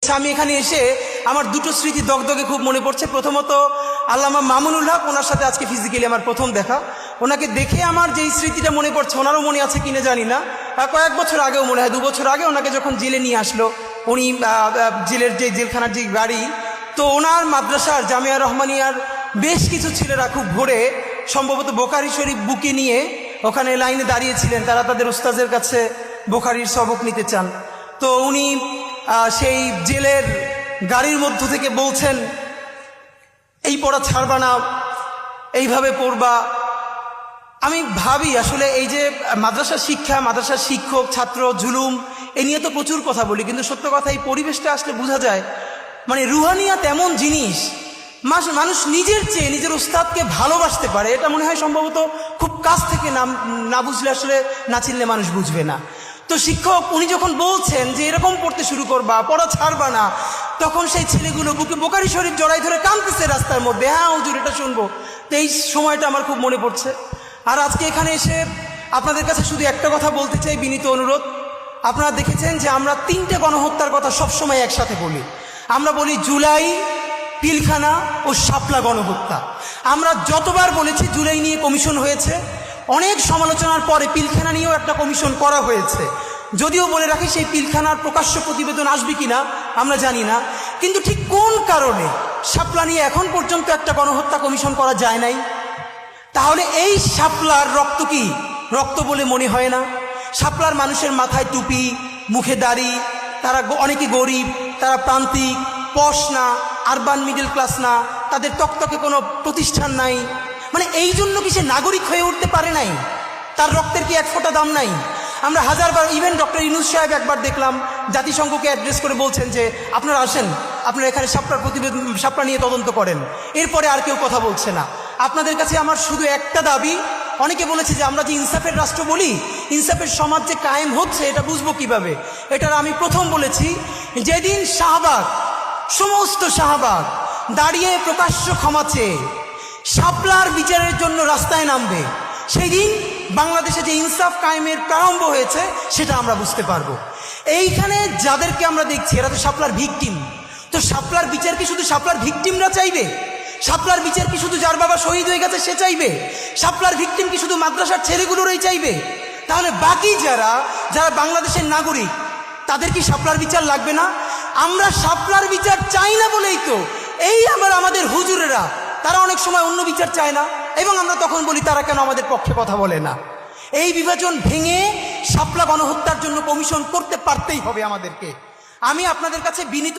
আমি এখানে এসে আমার দুটো স্মৃতি দগদগে খুব মনে পড়ছে। প্রথমত আল্লামা মামুনুল হক, ওনার সাথে আজকে ফিজিক্যালি আমার প্রথম দেখা। ওনাকে দেখে আমার যেই স্মৃতিটা মনে পড়ছে, ওনারও মনে আছে কিনে জানি না, কয়েক বছর আগেও মনে হয় 2 বছর আগে ওনাকে যখন জেলে নিয়ে আসলো, উনি জেলের যে জেলখানার যে গাড়ি, তো ওনার মাদ্রাসার জামিয়া রহমানিয়ার বেশ কিছু ছেলেরা খুব ভোরে সম্ভবত বোখারি শরীফ বুকে নিয়ে ওখানে লাইনে দাঁড়িয়েছিলেন, তারা তাদের উস্তাদের কাছে বোখারির সবক নিতে চান। তো উনি সেই জেলের গাড়ির মধ্য থেকে বলছেন, এই পড়া ছাড়বা না, এইভাবে পড়বা। আমি ভাবি আসলে এই যে মাদ্রাসা শিক্ষা, মাদ্রাসার শিক্ষক ছাত্র জুলুম, এ নিয়ে তো প্রচুর কথা বলি, কিন্তু সত্য কথা এই পরিবেশটা আসলে বোঝা যায়, মানে রুহানিয়াত এমন জিনিস, মানুষ নিজের চেয়ে নিজের উস্তাদকে ভালোবাসতে পারে। এটা মনে হয় সম্ভবত খুব কাছ থেকে না বুঝলে, আসলে না চিনলে মানুষ বুঝবে না। তো শিক্ষক উনি যখন বলছেন যে এরকম পড়তে শুরু করবা, পড়া ছাড়বা না, তখন সেই ছেলেগুলো বুকে বোখারি শরীফ জড়াই ধরে কাঁদতেছে রাস্তার মধ্যে, হ্যাঁ হুজুর এটা শুনবো। তো এই সময়টা আমার খুব মনে পড়ছে। আর আজকে এখানে এসে আপনাদের কাছে শুধু একটা কথা বলতে চাই, বিনীত অনুরোধ। আপনারা দেখেছেন যে আমরা 3টে গণহত্যার কথা সবসময় একসাথে বলি। আমরা বলি জুলাই, পিলখানা ও শাপলা গণহত্যা। আমরা যতবার বলেছি জুলাই নিয়ে কমিশন হয়েছে, অনেক সমালোচনার পরে পিলখানা নিয়েও একটা কমিশন করা হয়েছে। যদিও বলে রাখি সেই পিলখানার প্রকাশ্য প্রতিবেদন আসবে কিনা আমরা জানি না, কিন্তু ঠিক কোন কারণে শাপলা নিয়ে এখন পর্যন্ত একটা গণহত্যা কমিশন করা যায় নাই? তাহলে এই শাপলার রক্ত কি রক্ত বলে মনে হয় না? শাপলার মানুষের মাথায় টুপি, মুখে দাড়ি, তারা অনেকে গরিব, তারা প্রান্তিক, পশ না, আরবান মিডল ক্লাস না, তাদের তকতকে কোনো প্রতিষ্ঠান নাই। মানে এই জন্য কি সে নাগরিক হয়ে উঠতে পারে নাই? তার রক্তের কি এক ফোঁটা দাম নাই? আমরা হাজারবার, ইভেন ডক্টর ইউনূস সাহেব একবার দেখলাম জাতিসংঘকে অ্যাড্রেস করে বলছেন যে আপনারা আসেন, আপনারা এখানে শাপলার প্রতিবেদন, শাপলা নিয়ে তদন্ত করেন। এরপরে আর কেউ কথা বলছে না। আপনাদের কাছে আমার শুধু একটা দাবি, অনেকে বলেছে যে আমরা যে ইনসাফের রাষ্ট্র বলি, ইনসাফের সমাজ যে কায়েম হচ্ছে এটা বুঝবো কিভাবে? এটার আমি প্রথম বলেছি, যেদিন শাহবাগ, সমস্ত শাহবাগ দাঁড়িয়ে প্রকাশ্য ক্ষমা চেয়ে শাপলার বিচারের জন্য রাস্তায় নামবে, সেই দিন বাংলাদেশে যে ইনসাফ কায়েমের প্রারম্ভ হয়েছে সেটা আমরা বুঝতে পারবো। এইখানে যাদেরকে আমরা দেখছি এরা তো শাপলার ভিকটিম। তো শাপলার বিচার কি শুধু শাপলার ভিকটিমরা চাইবে? শাপলার বিচার কি শুধু যার বাবা শহীদ হয়ে গেছে সে চাইবে? শাপলার ভিকটিম কি শুধু মাদ্রাসার ছেলেগুলোরই চাইবে? তাহলে বাকি যারা বাংলাদেশের নাগরিক, তাদের কি শাপলার বিচার লাগবে না? আমরা শাপলার বিচার চাই না বলেই তো এই আমাদের হুজুরেরা, তারা অনেক সময় অন্য বিচার চায় না, এবং আমরা তখন বলি তারা কেন আমাদের পক্ষে কথা বলে না? এই বিভাজন ভেঙে শাপলা গণহত্যার জন্য কমিশন করতে পারতেই হবে আমাদেরকে। আমি আপনাদের কাছে বিনীত